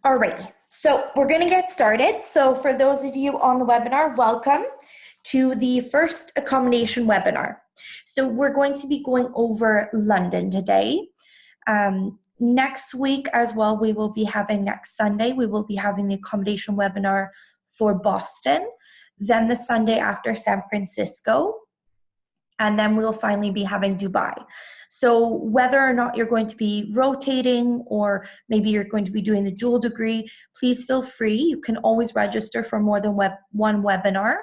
Alrighty, so we're going to get started. So for those of you on the webinar, welcome to the first accommodation webinar. So we're going to be going over London today. Next week as well, we will be having next Sunday, we will be having the accommodation webinar for Boston, then the Sunday after San Francisco, and then we'll finally be having Dubai. So whether or not you're going to be rotating or maybe you're going to be doing the dual degree, please feel free. You can always register for more than one webinar.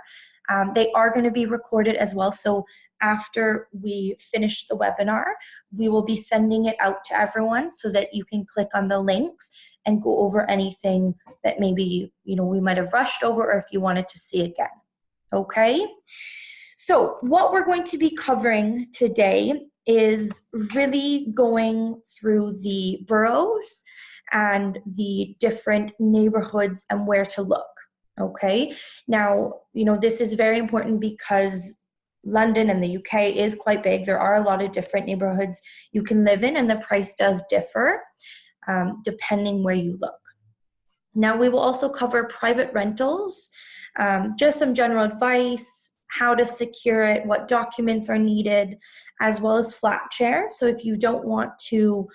They are going to be recorded as well. So after we finish the webinar, we will be sending it out to everyone so that you can click on the links and go over anything that maybe we might have rushed over or if you wanted to see again. Okay? So what we're going to be covering today is really going through the boroughs and the different neighborhoods and where to look, okay? Now, this is very important because London and the UK is quite big. There are a lot of different neighborhoods you can live in, and the price does differ depending where you look. Now, we will also cover private rentals, just some general advice, how to secure it, what documents are needed, as well as flat share. So if you don't want to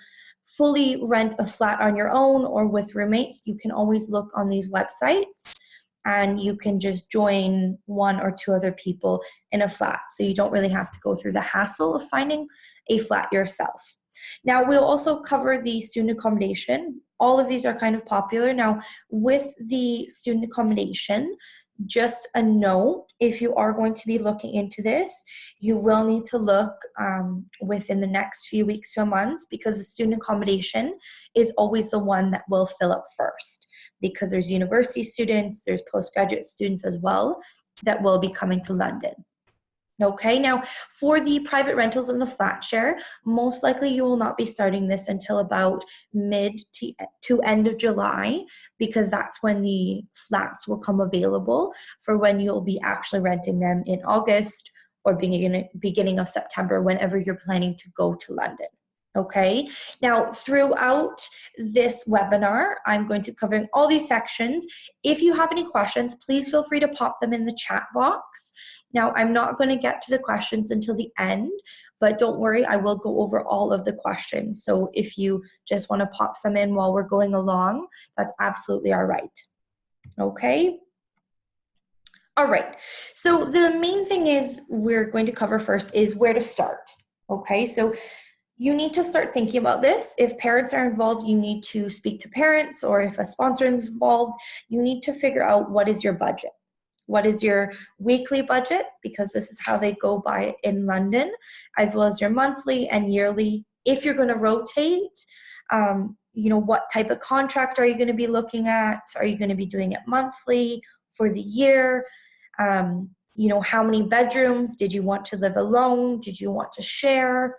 fully rent a flat on your own or with roommates, you can always look on these websites and you can just join one or two other people in a flat. So you don't really have to go through the hassle of finding a flat yourself. Now, we'll also cover the student accommodation. All of these are kind of popular. Now, with the student accommodation, just a note, if you are going to be looking into this, you will need to look within the next few weeks to a month, because the student accommodation is always the one that will fill up first, because there's university students, there's postgraduate students as well that will be coming to London. Okay, now for the private rentals and the flat share, most likely you will not be starting this until about mid to end of July, because that's when the flats will come available for when you'll be actually renting them in August or beginning of September, whenever you're planning to go to London. Okay, now throughout this webinar, I'm going to cover all these sections. If you have any questions, please feel free to pop them in the chat box. Now, I'm not going to get to the questions until the end, but don't worry, I will go over all of the questions. So if you just want to pop some in while we're going along, that's absolutely all right. Okay? All right. So the main thing is we're going to cover first is where to start. Okay? So you need to start thinking about this. If parents are involved, you need to speak to parents, or if a sponsor is involved, you need to figure out what is your budget. What is your weekly budget? Because this is how they go by it in London, as well as your monthly and yearly. If you're going to rotate, what type of contract are you going to be looking at? Are you going to be doing it monthly, for the year? How many bedrooms? Did you want to live alone? Did you want to share?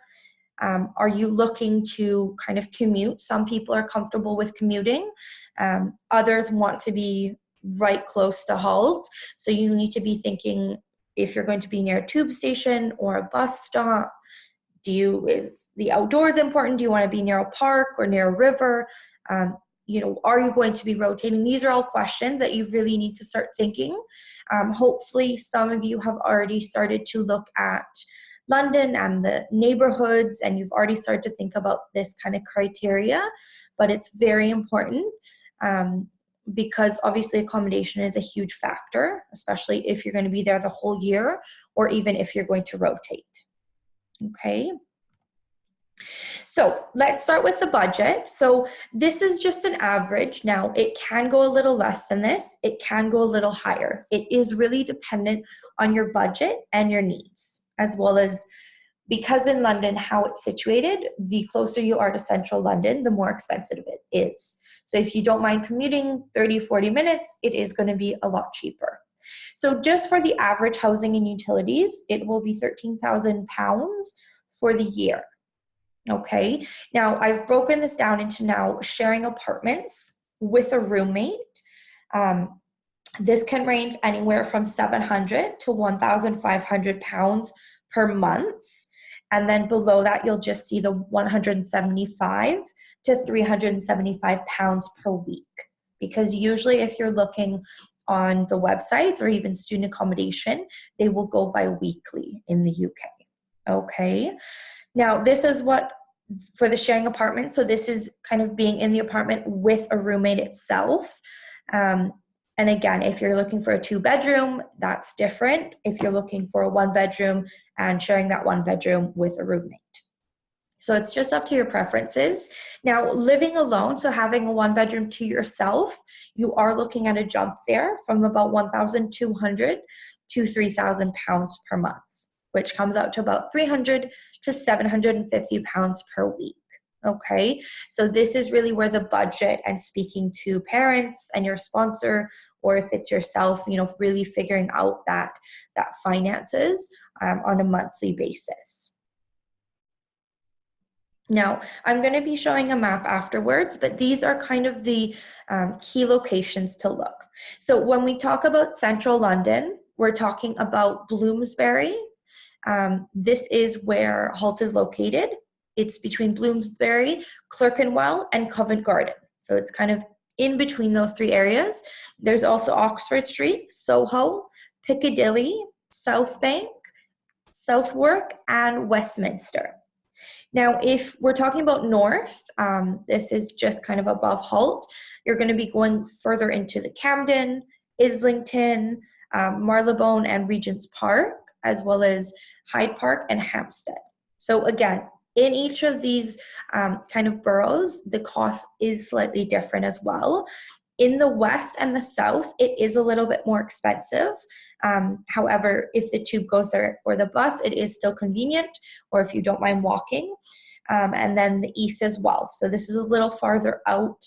Are you looking to kind of commute? Some people are comfortable with commuting. Others want to be right close to Hult. So you need to be thinking if you're going to be near a tube station or a bus stop. Is the outdoors important? Do you want to be near a park or near a river? Are you going to be rotating? These are all questions that you really need to start thinking. Hopefully some of you have already started to look at London and the neighborhoods, and you've already started to think about this kind of criteria, but it's very important because obviously accommodation is a huge factor, especially if you're going to be there the whole year or even if you're going to rotate. Okay. So let's start with the budget. So this is just an average. Now it can go a little less than this. It can go a little higher. It is really dependent on your budget and your needs, as well as because in London, how it's situated, the closer you are to central London, the more expensive it is. So if you don't mind commuting 30, 40 minutes, it is going to be a lot cheaper. So just for the average housing and utilities, it will be £13,000 for the year. Okay, now I've broken this down into now sharing apartments with a roommate. This can range anywhere from £700 to £1,500 per month. And then below that, you'll just see the £175 to £375 per week. because usually if you're looking on the websites or even student accommodation, they will go by weekly in the UK. Okay. Now, this is what for the sharing apartment. So this is kind of being in the apartment with a roommate itself. And again, if you're looking for a 2-bedroom, that's different. If you're looking for a 1-bedroom and sharing that 1-bedroom with a roommate. So it's just up to your preferences. Now, living alone, so having a 1-bedroom to yourself, you are looking at a jump there from about 1,200 to 3,000 pounds per month, which comes out to about 300 to 750 pounds per week. Okay, so this is really where the budget and speaking to parents and your sponsor, or if it's yourself, really figuring out that finances on a monthly basis. Now, I'm going to be showing a map afterwards, but these are kind of the key locations to look. So when we talk about central London, we're talking about Bloomsbury. This is where Hult is located. It's between Bloomsbury, Clerkenwell, and Covent Garden. So it's kind of in between those 3 areas. There's also Oxford Street, Soho, Piccadilly, South Bank, Southwark, and Westminster. Now, if we're talking about north, this is just kind of above Hult. You're going to be going further into the Camden, Islington, Marylebone, and Regent's Park, as well as Hyde Park and Hampstead. So again, in each of these kind of boroughs, the cost is slightly different as well. In the west and the south, it is a little bit more expensive. However, if the tube goes there or the bus, it is still convenient, or if you don't mind walking. And then the east as well. So this is a little farther out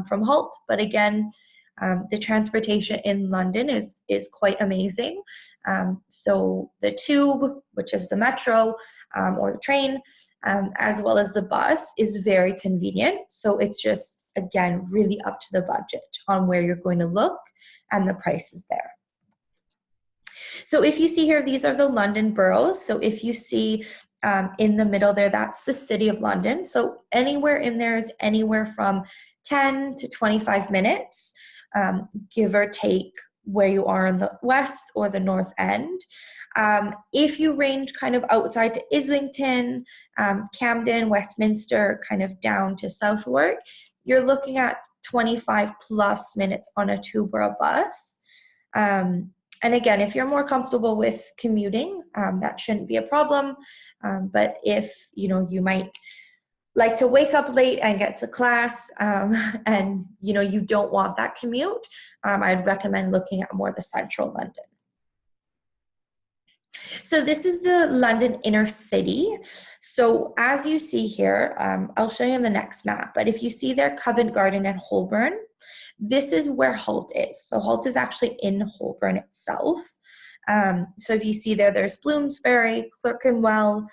from Hult, but again, the transportation in London is quite amazing. So the tube, which is the metro or the train, as well as the bus, is very convenient. So it's just, again, really up to the budget on where you're going to look and the prices there. So if you see here, these are the London boroughs. So if you see in the middle there, that's the City of London. So anywhere in there is anywhere from 10 to 25 minutes, give or take where you are in the west or the north end. If you range kind of outside to Islington, Camden, Westminster, kind of down to Southwark, you're looking at 25 plus minutes on a tube or a bus. And again, if you're more comfortable with commuting, that shouldn't be a problem. But if, you might like to wake up late and get to class and, you don't want that commute, I'd recommend looking at more the central London. So this is the London inner city. So as you see here, I'll show you on the next map, but if you see there, Covent Garden and Holborn, this is where Hult is. So Hult is actually in Holborn itself. So if you see there, there's Bloomsbury, Clerkenwell,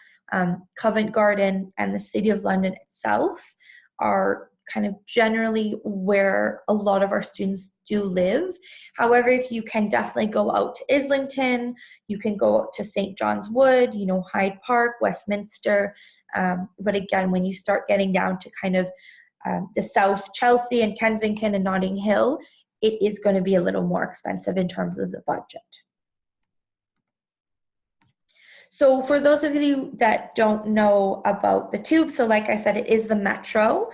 Covent Garden, and the City of London itself are kind of generally where a lot of our students do live. However, if you can definitely go out to Islington, you can go out to St. John's Wood, Hyde Park, Westminster. But again, when you start getting down to kind of the South, Chelsea and Kensington and Notting Hill, it is going to be a little more expensive in terms of the budget. So for those of you that don't know about the tube, so like I said, it is the metro.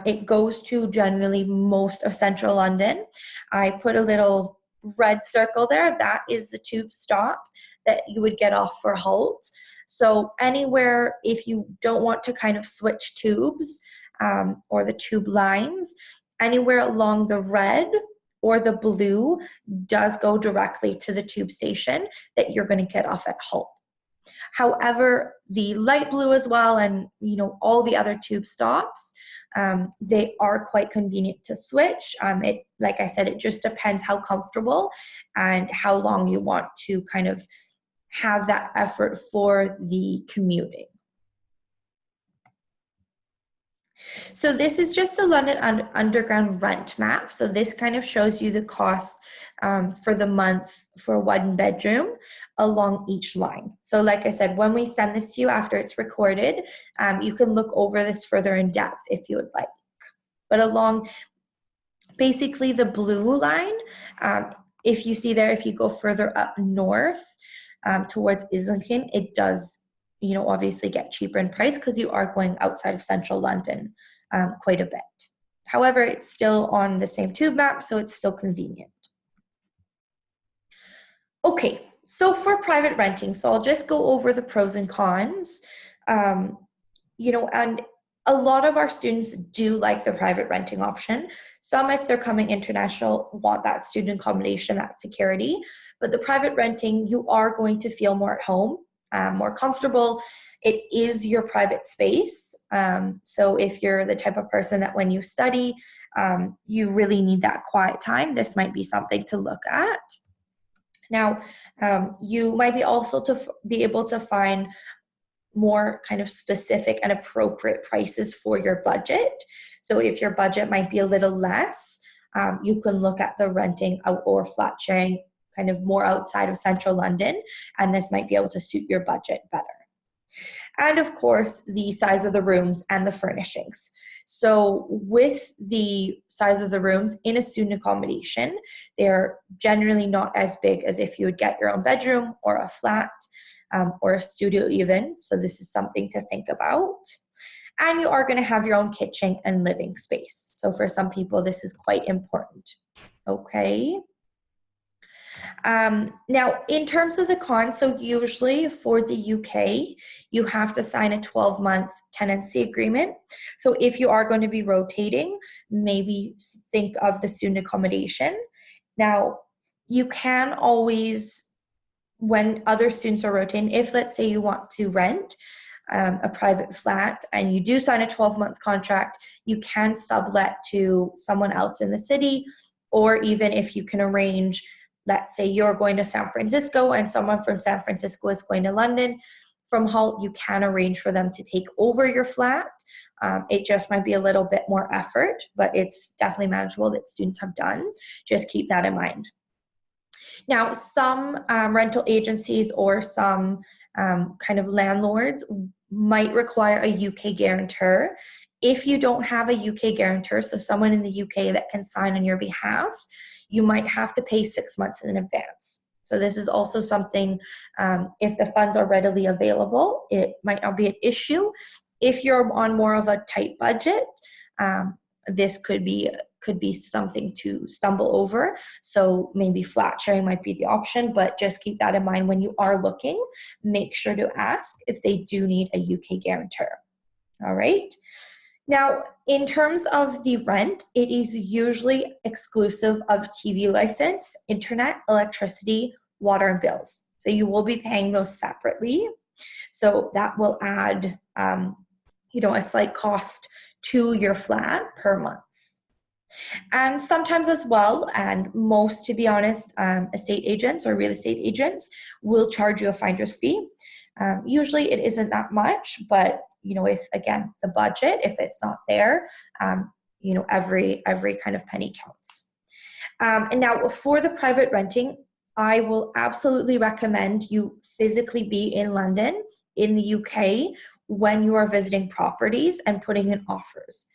It goes to generally most of central London. I put a little red circle there. That is the tube stop that you would get off for Hult. So anywhere, if you don't want to kind of switch tubes or the tube lines, anywhere along the red or the blue does go directly to the tube station that you're going to get off at Hult. However, the light blue as well and, all the other tube stops, they are quite convenient to switch. Like I said, it just depends how comfortable and how long you want to kind of have that effort for the commuting. So this is just the London Underground rent map. So this kind of shows you the cost for the month for 1-bedroom along each line. So like I said, when we send this to you after it's recorded, you can look over this further in depth if you would like. But along Basically the blue line, if you see there, if you go further up north towards Islington, it does, obviously get cheaper in price because you are going outside of central London quite a bit. However, it's still on the same tube map, so it's still convenient. Okay, so for private renting, so I'll just go over the pros and cons. And a lot of our students do like the private renting option. Some, if they're coming international, want that student accommodation, that security. But the private renting, you are going to feel more at home, more comfortable. It is your private space. So if you're the type of person that when you study, you really need that quiet time, this might be something to look at. Now, you might be also be able to find more kind of specific and appropriate prices for your budget. So if your budget might be a little less, you can look at the renting out or flat sharing kind of more outside of central London, and this might be able to suit your budget better. And of course, the size of the rooms and the furnishings. So with the size of the rooms in a student accommodation, they're generally not as big as if you would get your own bedroom or a flat or a studio even. So this is something to think about. And you are going to have your own kitchen and living space. So for some people, this is quite important. Okay. Now, in terms of the cons, so usually for the UK, you have to sign a 12-month tenancy agreement. So if you are going to be rotating, maybe think of the student accommodation. Now, you can always, when other students are rotating, if let's say you want to rent a private flat and you do sign a 12-month contract, you can sublet to someone else in the city, or even if you can arrange, let's say you're going to San Francisco and someone from San Francisco is going to London, from Hult, you can arrange for them to take over your flat. It just might be a little bit more effort, but it's definitely manageable that students have done. Just keep that in mind. Now, some rental agencies or some kind of landlords might require a UK guarantor. If you don't have a UK guarantor, so someone in the UK that can sign on your behalf, you might have to pay 6 months in advance. So this is also something, if the funds are readily available, it might not be an issue. If you're on more of a tight budget, this could be something to stumble over. So maybe flat sharing might be the option, but just keep that in mind when you are looking. Make sure to ask if they do need a UK guarantor. All right. Now, in terms of the rent, it is usually exclusive of TV license, internet, electricity, water, and bills. So you will be paying those separately. So that will add, a slight cost to your flat per month. And sometimes as well, and most, to be honest, estate agents or real estate agents will charge you a finder's fee. Usually it isn't that much, but if, again, the budget, if it's not there, every kind of penny counts. And now for the private renting, I will absolutely recommend you physically be in London, in the UK, when you are visiting properties and putting in offers.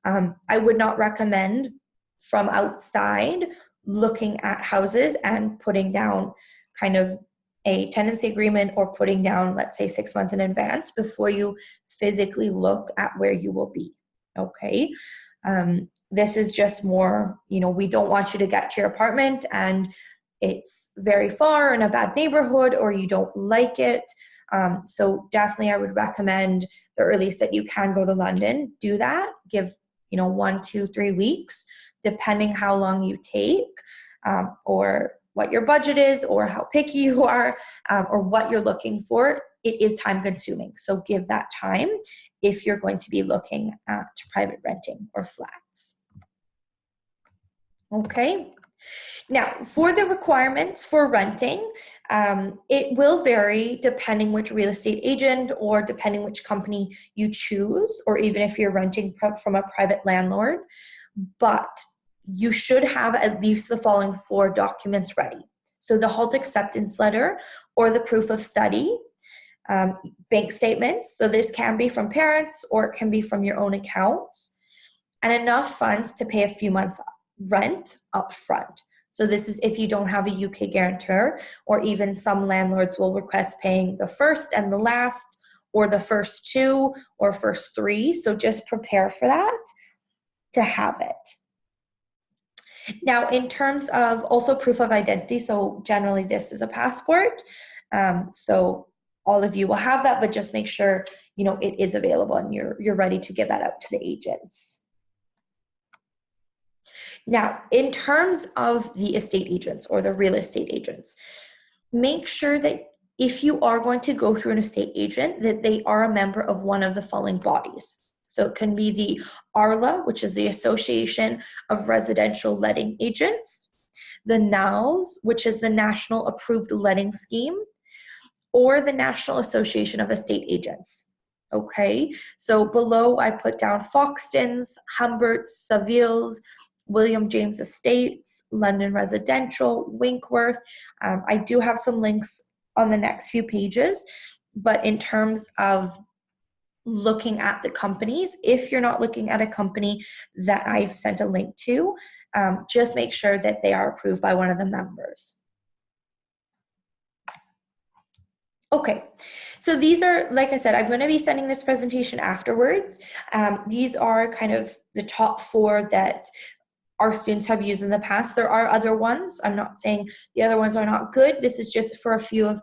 I would not recommend from outside looking at houses and putting down kind of a tenancy agreement or putting down, let's say, 6 months in advance before you physically look at where you will be. Okay. This is just more, we don't want you to get to your apartment and it's very far in a bad neighborhood or you don't like it. So definitely I would recommend the earliest that you can go to London, do that, give 1, 2, 3 weeks, depending how long you take, or what your budget is, or how picky you are, or what you're looking for. It is time consuming. So give that time if you're going to be looking at private renting or flats. Okay. Now, for the requirements for renting, it will vary depending which real estate agent or depending which company you choose, or even if you're renting from a private landlord. But you should have at least the following 4 documents ready. So the Hult acceptance letter or the proof of study, bank statements. So this can be from parents or it can be from your own accounts, and enough funds to pay a few months rent up front. So this is if you don't have a UK guarantor, or even some landlords will request paying the first and the last, or the first two, or first three. So just prepare for that to have it. Now, in terms of also proof of identity, so generally this is a passport. So all of you will have that, but just make sure, you know, it is available and you're ready to give that out to the agents. Now, in terms of the estate agents or the real estate agents, make sure that if you are going to go through an estate agent, that they are a member of one of the following bodies. So it can be the ARLA, which is the Association of Residential Letting Agents, the NALS, which is the National Approved Letting Scheme, or the National Association of Estate Agents. Okay, so below I put down Foxtons, Humberts, Savills, William James Estates, London Residential, Winkworth. I do have some links on the next few pages, but in terms of looking at the companies, if you're not looking at a company that I've sent a link to, just make sure that they are approved by one of the members. Okay, so these are, like I said, I'm going to be sending this presentation afterwards. These are kind of the top 4 that our students have used in the past. There are other ones. I'm not saying the other ones are not good. This is just for a few of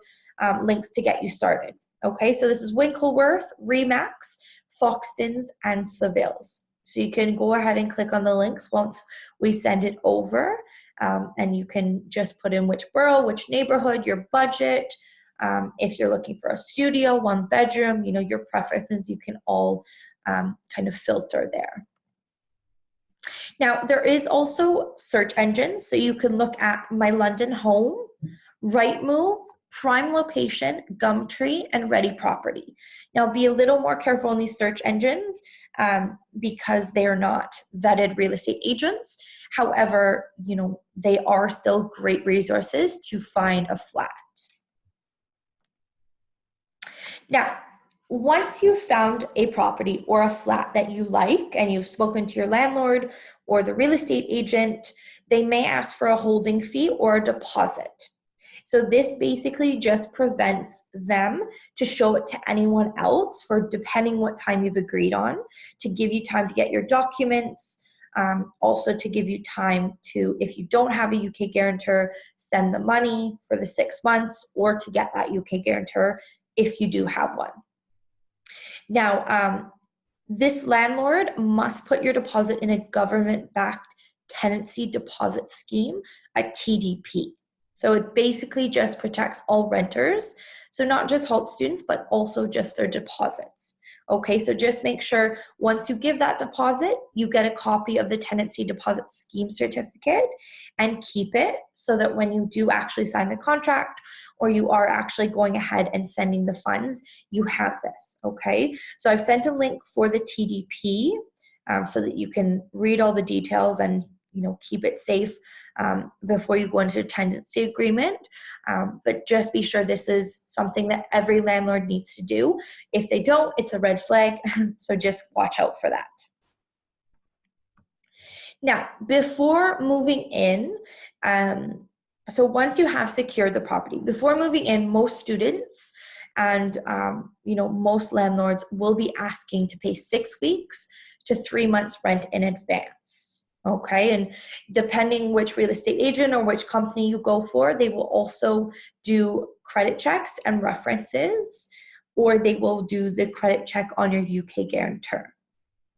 links to get you started. Okay, so this is Winkleworth, Remax, Foxtons, and Savills. So you can go ahead and click on the links once we send it over, and you can just put in which borough, which neighborhood, your budget. If you're looking for a studio, 1 bedroom, you know, your preferences, you can all kind of filter there. Now, there is also search engines, so you can look at My London Home, Rightmove, Prime Location, Gumtree, and Ready Property. Now, be a little more careful on these search engines because they are not vetted real estate agents. However, you know, they are still great resources to find a flat. Now, once you've found a property or a flat that you like and you've spoken to your landlord or the real estate agent, they may ask for a holding fee or a deposit. So this basically just prevents them to show it to anyone else for depending what time you've agreed on, to give you time to get your documents, also to give you time to, if you don't have a UK guarantor, send the money for the 6 months, or to get that UK guarantor if you do have one. Now, this landlord must put your deposit in a government-backed tenancy deposit scheme, a TDP. So it basically just protects all renters. So not just Hult students, but also just their deposits. Okay, so just make sure once you give that deposit, you get a copy of the tenancy deposit scheme certificate and keep it so that when you do actually sign the contract or you are actually going ahead and sending the funds, you have this, okay? So I've sent a link for the TDP so that you can read all the details and, you know, keep it safe before you go into a tenancy agreement. But just be sure this is something that every landlord needs to do. If they don't, it's a red flag. So just watch out for that. Now, before moving in, so once you have secured the property, before moving in, most students and you know, most landlords will be asking to pay 6 weeks to 3 months rent in advance. Okay, and depending which real estate agent or which company you go for, they will also do credit checks and references, or they will do the credit check on your UK guarantor.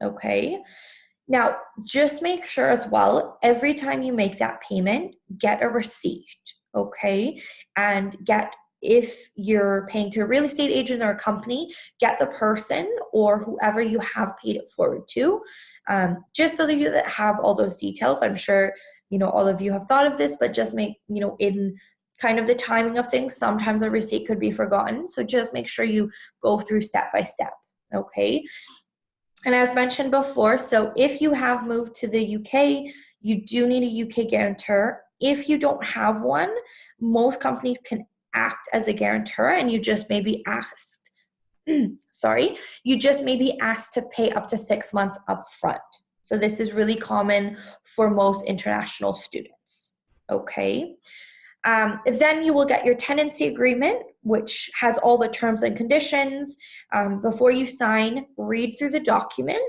Okay, now just make sure as well, every time you make that payment, get a receipt. Okay, and if you're paying to a real estate agent or a company, get the person or whoever you have paid it forward to, just so that you have all those details. I'm sure, you know, all of you have thought of this, but just make, you know, in kind of the timing of things, sometimes a receipt could be forgotten. So just make sure you go through step by step, okay? And as mentioned before, so if you have moved to the UK, you do need a UK guarantor. If you don't have one, most companies can act as a guarantor, and you just may be asked, you just may be asked to pay up to 6 months up front. So this is really common for most international students, okay? Then you will get your tenancy agreement, which has all the terms and conditions. Before you sign, read through the document.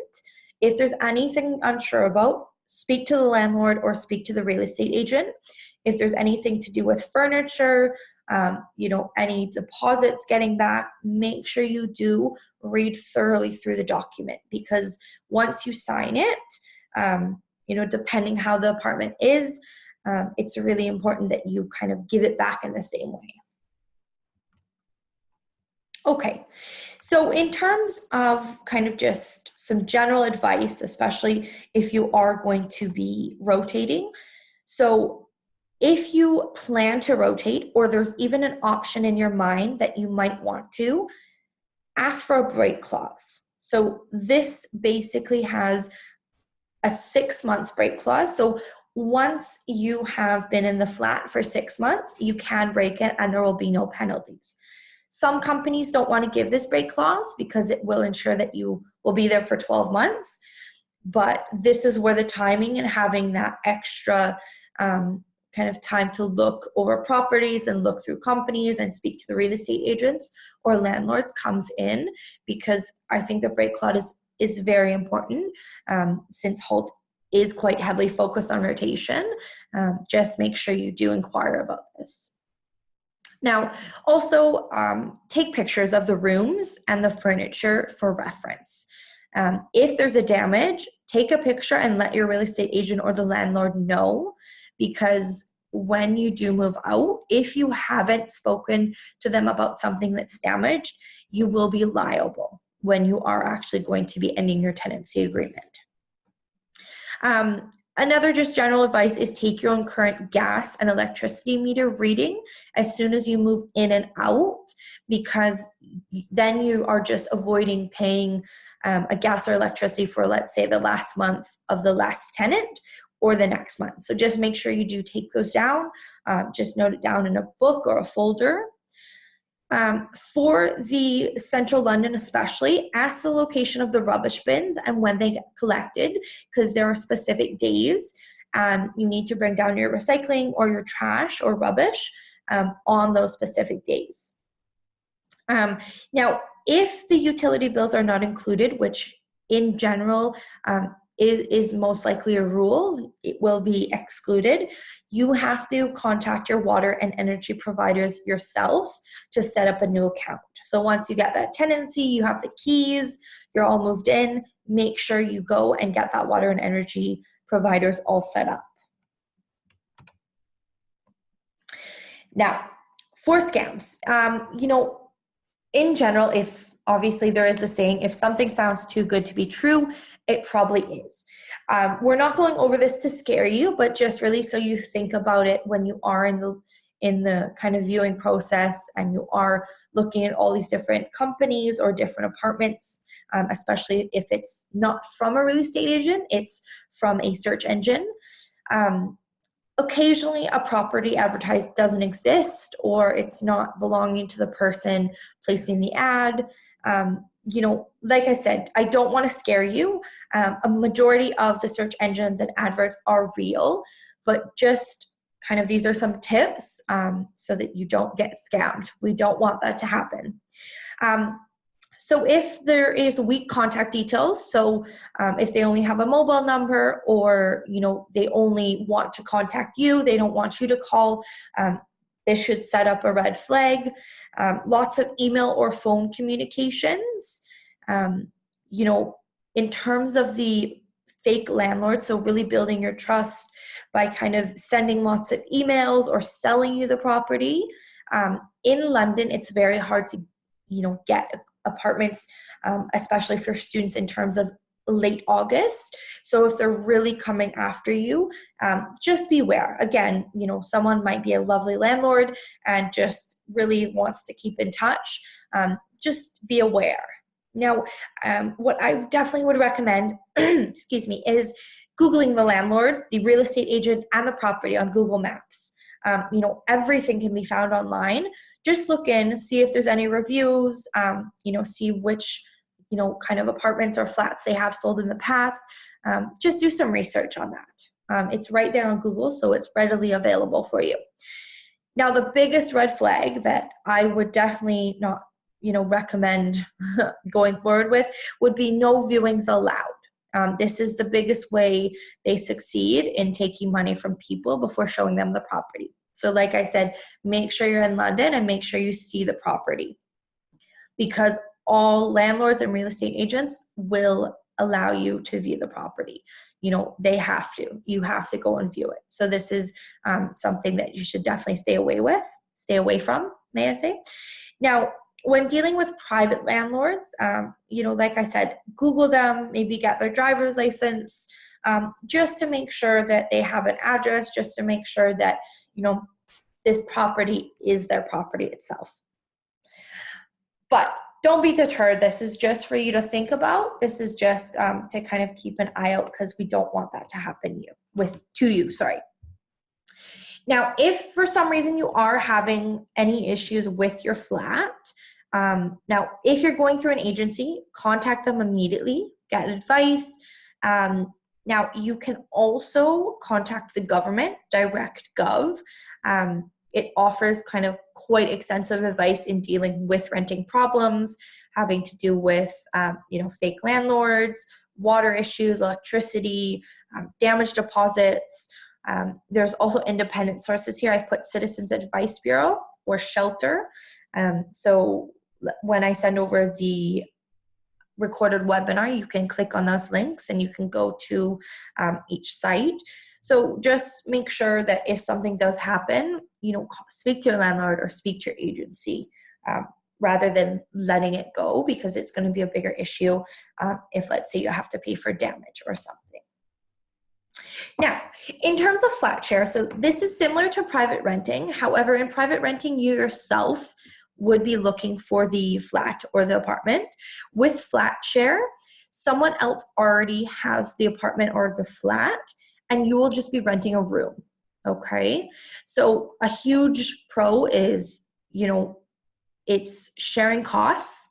If there's anything unsure about, speak to the landlord or speak to the real estate agent. If there's anything to do with furniture, any deposits getting back, make sure you do read thoroughly through the document, because once you sign it, depending how the apartment is, it's really important that you kind of give it back in the same way. Okay, so in terms of kind of just some general advice, especially if you are going to be rotating. So if you plan to rotate, or there's even an option in your mind that you might want to, ask for a break clause. So this basically has a 6 months break clause. So once you have been in the flat for 6 months, you can break it and there will be no penalties. Some companies don't want to give this break clause because it will ensure that you will be there for 12 months. But this is where the timing and having that extra kind of time to look over properties and look through companies and speak to the real estate agents or landlords comes in, because I think the break clause is very important, since Hult is quite heavily focused on rotation. Just make sure you do inquire about this. Now, also take pictures of the rooms and the furniture for reference. If there's a damage, take a picture and let your real estate agent or the landlord know, because when you do move out, if you haven't spoken to them about something that's damaged, you will be liable when you are actually going to be ending your tenancy agreement. Another just general advice is take your own current gas and electricity meter reading as soon as you move in and out, because then you are just avoiding paying a gas or electricity for, let's say, the last month of the last tenant or the next month. So just make sure you do take those down. Just note it down in a book or a folder. For the central London especially, ask the location of the rubbish bins and when they get collected, because there are specific days you need to bring down your recycling or your trash or rubbish on those specific days. Now, if the utility bills are not included, which in general is most likely a rule, it will be excluded, you have to contact your water and energy providers yourself to set up a new account. So once you get that tenancy, you have the keys, you're all moved in, make sure you go and get that water and energy providers all set up. Now, for scams, in general, if obviously there is the saying, if something sounds too good to be true, it probably is. We're not going over this to scare you, but just really so you think about it when you are in the kind of viewing process and you are looking at all these different companies or different apartments, especially if it's not from a real estate agent, it's from a search engine. Occasionally a property advertised doesn't exist, or it's not belonging to the person placing the ad. Like I said, I don't want to scare you. A majority of the search engines and adverts are real, but just kind of these are some tips so that you don't get scammed. We don't want that to happen. So if there is weak contact details, so if they only have a mobile number, or they only want to contact you, they don't want you to call, this should set up a red flag. Lots of email or phone communications. In terms of the fake landlord, so really building your trust by kind of sending lots of emails or selling you the property. In London, it's very hard to get apartments, especially for students, in terms of late August. So if they're really coming after you, just beware. Again, someone might be a lovely landlord and just really wants to keep in touch. Just be aware. Now, what I definitely would recommend, excuse me, is Googling the landlord, the real estate agent, and the property on Google Maps. Everything can be found online. Just look in, see if there's any reviews, see which, kind of apartments or flats they have sold in the past. Just do some research on that. It's right there on Google, so it's readily available for you. Now, the biggest red flag that I would definitely not, recommend going forward with would be no viewings allowed. This is the biggest way they succeed in taking money from people before showing them the property. So like I said, make sure you're in London and make sure you see the property, because all landlords and real estate agents will allow you to view the property. They have to. You have to go and view it. So this is something that you should definitely stay away from, may I say. Now, when dealing with private landlords, like I said, Google them, maybe get their driver's license, just to make sure that they have an address, just to make sure that, this property is their property itself. But don't be deterred. This is just for you to think about. This is just to kind of keep an eye out, because we don't want that to happen to you. Now, if for some reason you are having any issues with your flat, now, if you're going through an agency, contact them immediately, get advice. Now, you can also contact the government, DirectGov. It offers kind of quite extensive advice in dealing with renting problems, having to do with, fake landlords, water issues, electricity, damage deposits. There's also independent sources here. I've put Citizens Advice Bureau or Shelter. So when I send over the recorded webinar, you can click on those links and you can go to each site. So just make sure that if something does happen, speak to your landlord or speak to your agency rather than letting it go, because it's going to be a bigger issue if, let's say, you have to pay for damage or something. Now, in terms of flat share, so this is similar to private renting. However, in private renting, you yourself would be looking for the flat or the apartment. With flat share, someone else already has the apartment or the flat, and you will just be renting a room, okay? So a huge pro is, it's sharing costs.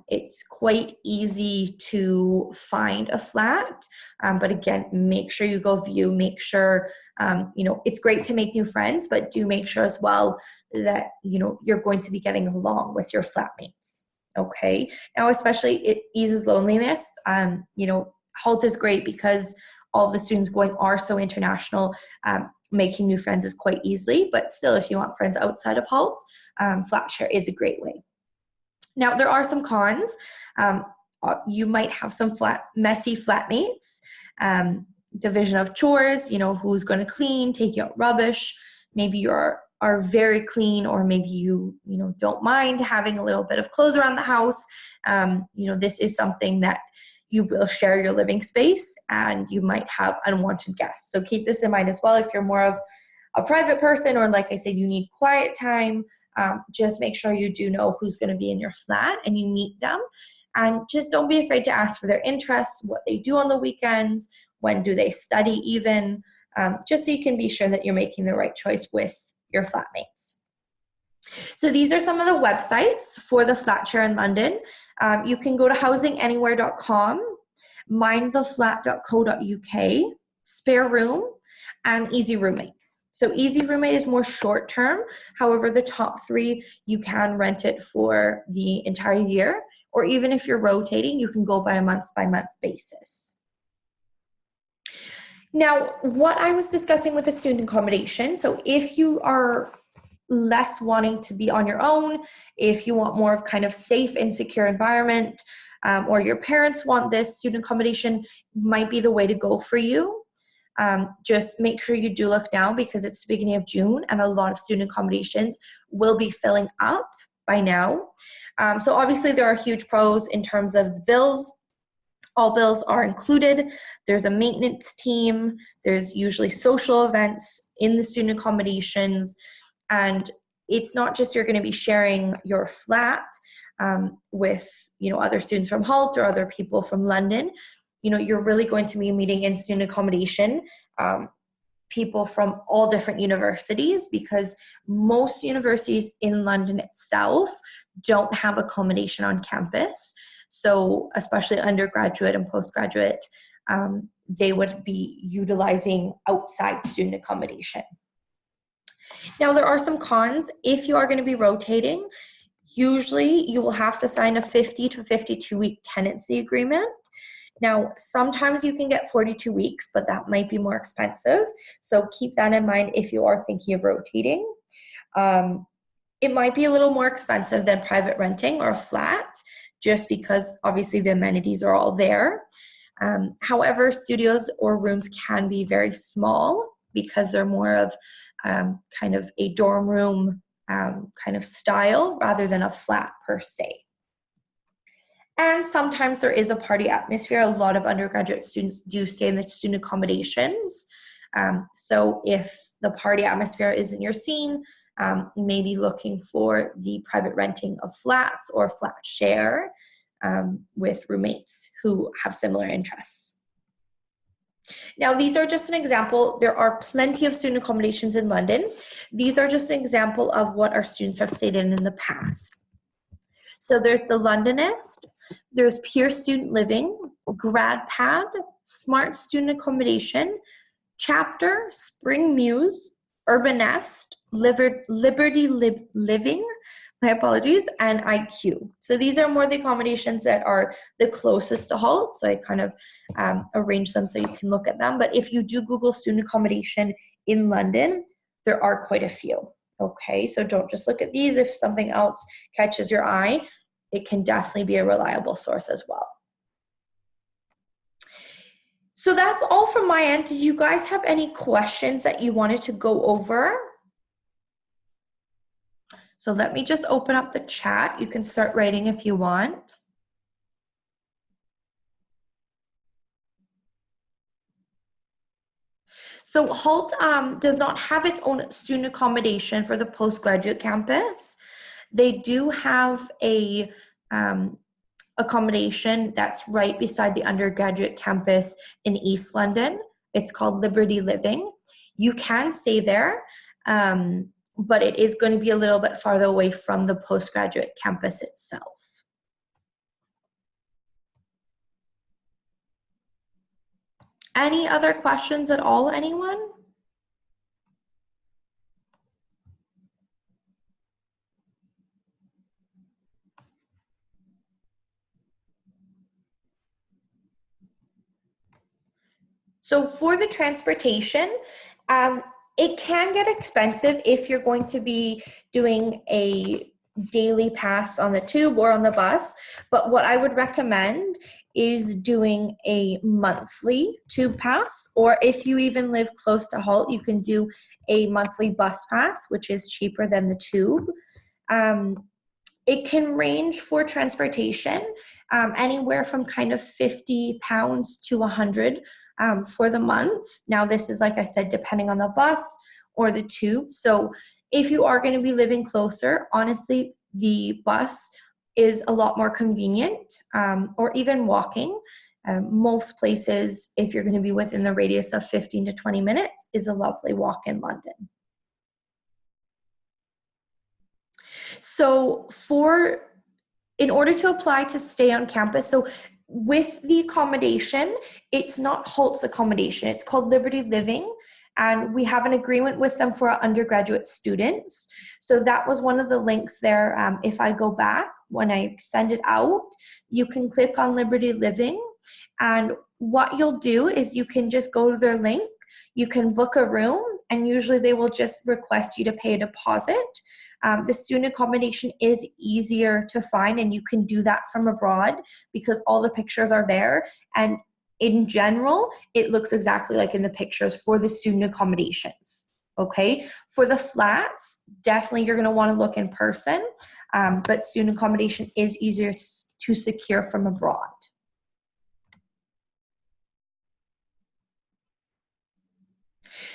It's quite easy to find a flat, but again, make sure you go view, make sure, it's great to make new friends, but do make sure as well that, you're going to be getting along with your flatmates, okay? Now, especially it eases loneliness. Hult is great because all of the students going are so international. Making new friends is quite easily, but still, if you want friends outside of Hult, FlatShare is a great way. Now, there are some cons. You might have some messy flatmates, division of chores, who's going to clean, take out rubbish. Maybe you are very clean, or maybe you don't mind having a little bit of clothes around the house. This is something that you will share your living space, and you might have unwanted guests. So keep this in mind as well. If you're more of a private person, or like I said, you need quiet time, just make sure you do know who's going to be in your flat and you meet them. And just don't be afraid to ask for their interests, what they do on the weekends, when do they study even, just so you can be sure that you're making the right choice with your flatmates. So these are some of the websites for the FlatShare in London. You can go to housinganywhere.com, mindtheflat.co.uk, Spare Room, and Easy Roommate. So Easy Roommate is more short term. However, the top three, you can rent it for the entire year, or even if you're rotating, you can go by a month-by-month basis. Now, what I was discussing with the student accommodation, so if you are less wanting to be on your own, if you want more of kind of safe and secure environment, or your parents want this, student accommodation might be the way to go for you. Just make sure you do look now, because it's the beginning of June and a lot of student accommodations will be filling up by now. So obviously there are huge pros in terms of bills. All bills are included. There's a maintenance team. There's usually social events in the student accommodations. And it's not just you're going to be sharing your flat with other students from Hult or other people from London. You're really going to be meeting in student accommodation people from all different universities, because most universities in London itself don't have accommodation on campus. So especially undergraduate and postgraduate, they would be utilizing outside student accommodation. Now, there are some cons. If you are going to be rotating, usually you will have to sign a 50 to 52 week tenancy agreement. Now, sometimes you can get 42 weeks, but that might be more expensive. So keep that in mind if you are thinking of rotating. It might be a little more expensive than private renting or a flat, just because obviously the amenities are all there. However, studios or rooms can be very small because they're more of kind of a dorm room kind of style rather than a flat per se. And sometimes there is a party atmosphere. A lot of undergraduate students do stay in the student accommodations. So if the party atmosphere isn't your scene, maybe looking for the private renting of flats or flat share with roommates who have similar interests. Now, these are just an example. There are plenty of student accommodations in London. These are just an example of what our students have stayed in the past. So there's the Londonist, there's Pure Student Living, Grad Pad, Smart Student Accommodation, Chapter, Spring Muse, Urban Nest, Liberty Living, my apologies, and IQ. So these are more the accommodations that are the closest to Hult. So I kind of arranged them so you can look at them. But if you do Google student accommodation in London, there are quite a few. Okay, so don't just look at these. If something else catches your eye, it can definitely be a reliable source as well. So that's all from my end. Did you guys have any questions that you wanted to go over? So let me just open up the chat. You can start writing if you want. So Hult does not have its own student accommodation for the postgraduate campus. They do have a accommodation that's right beside the undergraduate campus in East London. It's called Liberty Living. You can stay there, but it is going to be a little bit farther away from the postgraduate campus itself. Any other questions at all, anyone? So for the transportation, it can get expensive if you're going to be doing a daily pass on the tube or on the bus. But what I would recommend is doing a monthly tube pass, or if you even live close to Hult, you can do a monthly bus pass, which is cheaper than the tube. It can range for transportation anywhere from kind of £50 to £100 for the month. Now, this is, like I said, depending on the bus or the tube. So if you are going to be living closer, honestly, the bus is a lot more convenient, or even walking. Most places, if you're going to be within the radius of 15 to 20 minutes, is a lovely walk in London. So in order to apply to stay on campus, so with the accommodation, it's not Hult's accommodation. It's called Liberty Living, and we have an agreement with them for our undergraduate students. So that was one of the links there. If I go back, when I send it out, you can click on Liberty Living, and what you'll do is you can just go to their link, you can book a room, and usually they will just request you to pay a deposit. The student accommodation is easier to find, and you can do that from abroad because all the pictures are there. And in general, it looks exactly like in the pictures for the student accommodations. Okay, for the flats, definitely you're going to want to look in person, but student accommodation is easier to secure from abroad.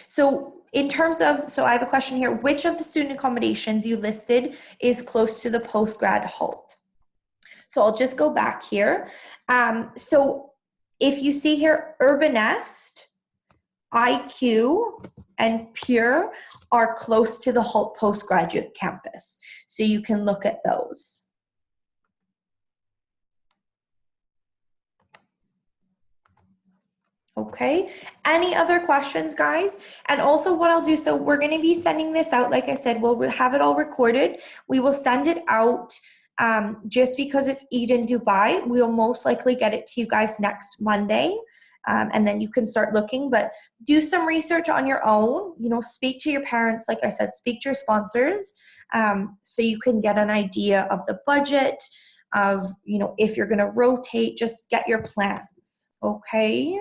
So in terms of, so I have a question here, which of the student accommodations you listed is close to the postgrad Hult? So I'll just go back here. So if you see here, Urban Nest, IQ, and Pure are close to the Hult postgraduate campus. So you can look at those. Okay, any other questions, guys? And also what I'll do, so we're going to be sending this out, like I said, we'll have it all recorded. We will send it out just because it's Eid in Dubai. We'll most likely get it to you guys next Monday. And then you can start looking, but do some research on your own, you know, speak to your parents, like I said, speak to your sponsors, so you can get an idea of the budget, of, you know, if you're going to rotate, just get your plans, okay?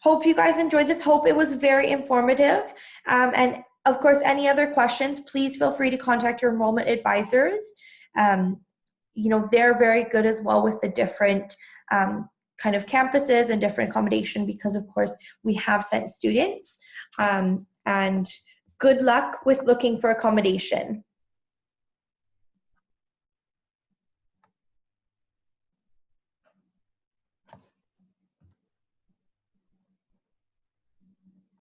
Hope you guys enjoyed this. Hope it was very informative. And of course, any other questions, please feel free to contact your enrollment advisors. You know, they're very good as well with the different kind of campuses and different accommodation, because of course we have sent students. And good luck with looking for accommodation.